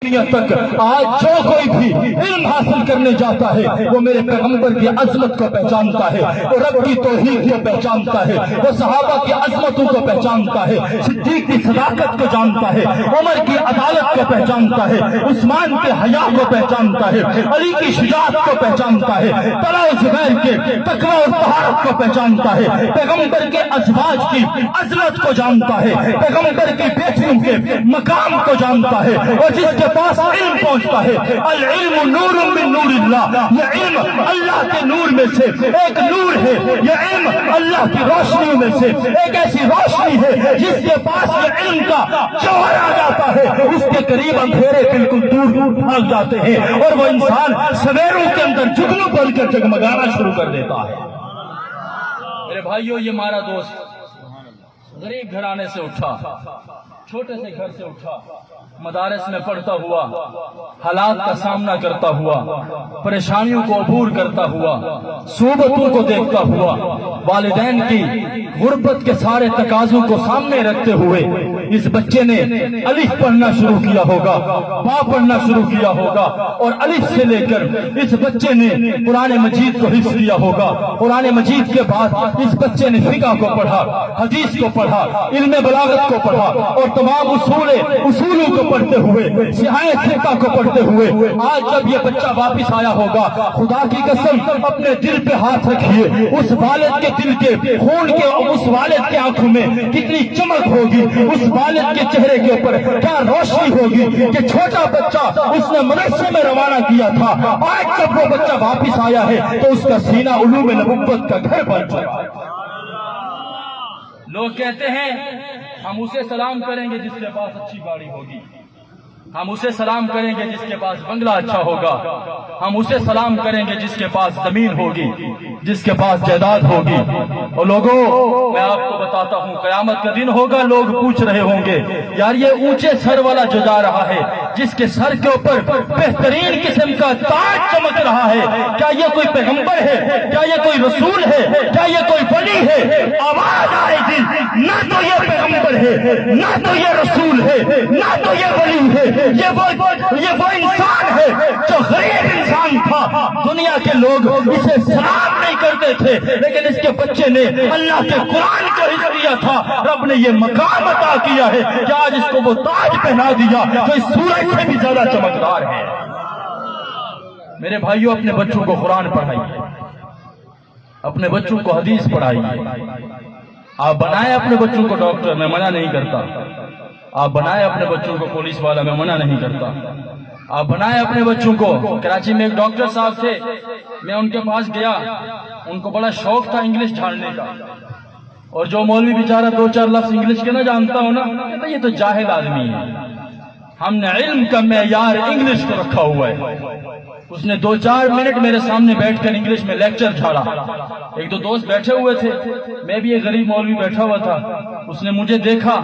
تک آج جو کوئی بھی علم حاصل کرنے جاتا ہے وہ میرے پیغمبر کی عظمت کو پہچانتا ہے، وہ رب کی توحید کو پہچانتا ہے، وہ صحابہ کی عظمتوں کو پہچانتا ہے، صدیق کی صداقت کو جانتا ہے، عمر کی عدالت کو پہچانتا ہے، عثمان کے حیا کو پہچانتا ہے، علی کی شجاعت کو پہچانتا ہے، طلحہ و زبیر کے تقوی اور طہارت کو پہچانتا ہے، پیغمبر کے ازواج کی عظمت کو جانتا ہے، پیغمبر کی بیٹیوں کے مقام کو جانتا ہے، اور جس کے پاس علم پہنچتا ہے۔ العلم نور من نور اللہ، یہ علم اللہ کے نور میں سے ایک نور ہے، یہ علم اللہ کی روشنی میں سے ایک ایسی روشنی ہے جس کے پاس یہ علم کا جوہر آ جاتا ہے، اس کے قریب اندھیرے بالکل دور دور بھاگ جاتے ہیں اور وہ انسان سویروں کے اندر جگنو بن کر جگمگانا شروع کر دیتا ہے۔ میرے بھائیو، یہ ہمارا دوست غریب گھرانے سے اٹھا، چھوٹے سے گھر سے اٹھا، مدارس میں پڑھتا ہوا، حالات کا سامنا کرتا ہوا، پریشانیوں کو عبور کرتا ہوا، صعوبتوں کو دیکھتا ہوا، والدین کی غربت کے سارے تقاضوں کو سامنے رکھتے ہوئے اس بچے نے الف پڑھنا شروع کیا ہوگا، با پڑھنا شروع کیا ہوگا، اور الف سے لے کر اس بچے نے قرآن مجید کو حفظ کیا ہوگا۔ قرآن مجید کے بعد اس بچے نے فقہ کو پڑھا، حدیث کو پڑھا، علم بلاغت کو پڑھا، اور تمام اصولوں کو پڑھتے ہوئے، سیاہ فقہ کو پڑھتے ہوئے آج جب یہ بچہ واپس آیا ہوگا، خدا کی قسم اپنے دل پہ ہاتھ رکھیے، اس والد کے دل کے خون کے، اس والد کے آنکھوں میں کتنی چمک ہوگی، اس والد کے چہرے کے اوپر کیا روشنی ہوگی کہ چھوٹا بچہ اس نے مدرسے میں روانہ کیا تھا، آج جب وہ بچہ واپس آیا ہے تو اس کا سینہ علوم نبوت کا گھر بن چکا ہے۔ لوگ کہتے ہیں ہم اسے سلام کریں گے جس کے پاس اچھی گاڑی ہوگی، ہم اسے سلام کریں گے جس کے پاس بنگلہ اچھا ہوگا، ہم اسے سلام کریں گے جس کے پاس زمین ہوگی، جس کے پاس جائیداد ہوگی۔ اور لوگوں، میں آپ کو بتاتا ہوں، قیامت کا دن ہوگا، لوگ پوچھ رہے ہوں گے یار یہ اونچے سر والا جو جا رہا ہے، جس کے سر کے اوپر بہترین قسم کا تاج چمک رہا ہے، کیا یہ کوئی پیغمبر ہے؟ کیا یہ کوئی رسول ہے؟ کیا یہ کوئی ولی ہے؟ آواز آئے گی، نہ تو یہ پیغمبر ہے، نہ تو یہ رسول ہے، نہ تو یہ ولی ہے، یہ وہ انسان ہے جو غریب انسان تھا۔ دنیا کے لوگ اسے سلام نہیں کرتے تھے، لیکن اس کے بچے نے اللہ کے قرآن کو حفظ کیا تھا، رب نے یہ مقام عطا کیا ہے کہ آج اس کو وہ تاج پہنا دیا جو اس سورج سے بھی زیادہ چمکدار ہے۔ میرے بھائیوں، اپنے بچوں کو قرآن پڑھائیے، اپنے بچوں کو حدیث پڑھائیے۔ آپ بنائیں اپنے بچوں کو ڈاکٹر، میں منع نہیں کرتا، آپ بنائیں اپنے بچوں کو پولیس والا، میں منع نہیں کرتا، آپ بنائیں اپنے بچوں کو۔ کراچی میں ایک ڈاکٹر صاحب تھے، میں ان کے پاس گیا، ان کو بڑا شوق تھا انگلش جھاڑنے کا، اور جو مولوی بیچارہ دو چار لفظ انگلش کے نہ جانتا ہو نا، کہتا یہ تو جاہل آدمی ہے، ہم نے علم کا معیار انگلش کو رکھا ہوا ہے۔ اس نے 2-4 منٹ میرے سامنے بیٹھ کر انگلش میں لیکچر جھاڑا۔ ایک دو دوست بیٹھے ہوئے تھے، میں بھی ایک غریب مولوی بیٹھا ہوا تھا، اس نے مجھے دیکھا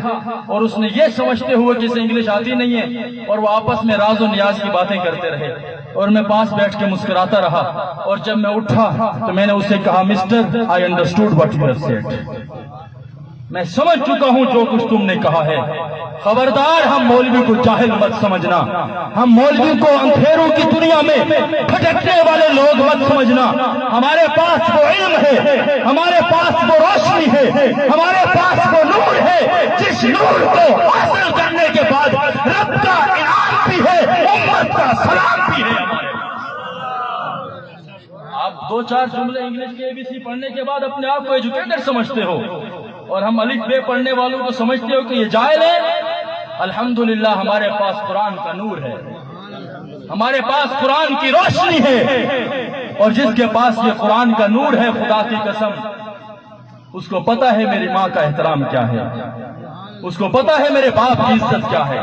اور اس نے یہ سمجھتے ہوئے کہ اسے انگلش آتی نہیں ہے، اور وہ آپس میں راز و نیاز کی باتیں کرتے رہے، اور میں پاس بیٹھ کے مسکراتا رہا، اور جب میں اٹھا تو میں نے اسے کہا، mister I understood what you have said, میں سمجھ چکا ہوں جو کچھ تم نے کہا ہے۔ خبردار، ہم مولوی کو جاہل مت سمجھنا، ہم مولوی کو اندھیروں کی دنیا میں بھٹکنے والے لوگ مت سمجھنا۔ ہمارے پاس وہ علم ہے، ہمارے پاس وہ روشنی ہے، ہمارے پاس وہ نور ہے، جس نور کو حاصل کرنے کے بعد رب کا انعام بھی ہے، امت کا سلام بھی ہے۔ آپ 2-4 جملے انگلش کے ABC پڑھنے کے بعد اپنے آپ کو ایجوکیٹڈ سمجھتے ہو، اور ہم الف بے پڑھنے والوں کو سمجھتے ہو کہ یہ جاہل ہے۔ الحمدللہ ہمارے پاس قرآن کا نور ہے، ہمارے پاس قرآن کی روشنی ہے، اور جس کے پاس یہ قرآن کا نور ہے، خدا کی قسم اس کو پتا ہے میری ماں کا احترام کیا ہے، اس کو پتا ہے میرے باپ کی عزت کیا ہے،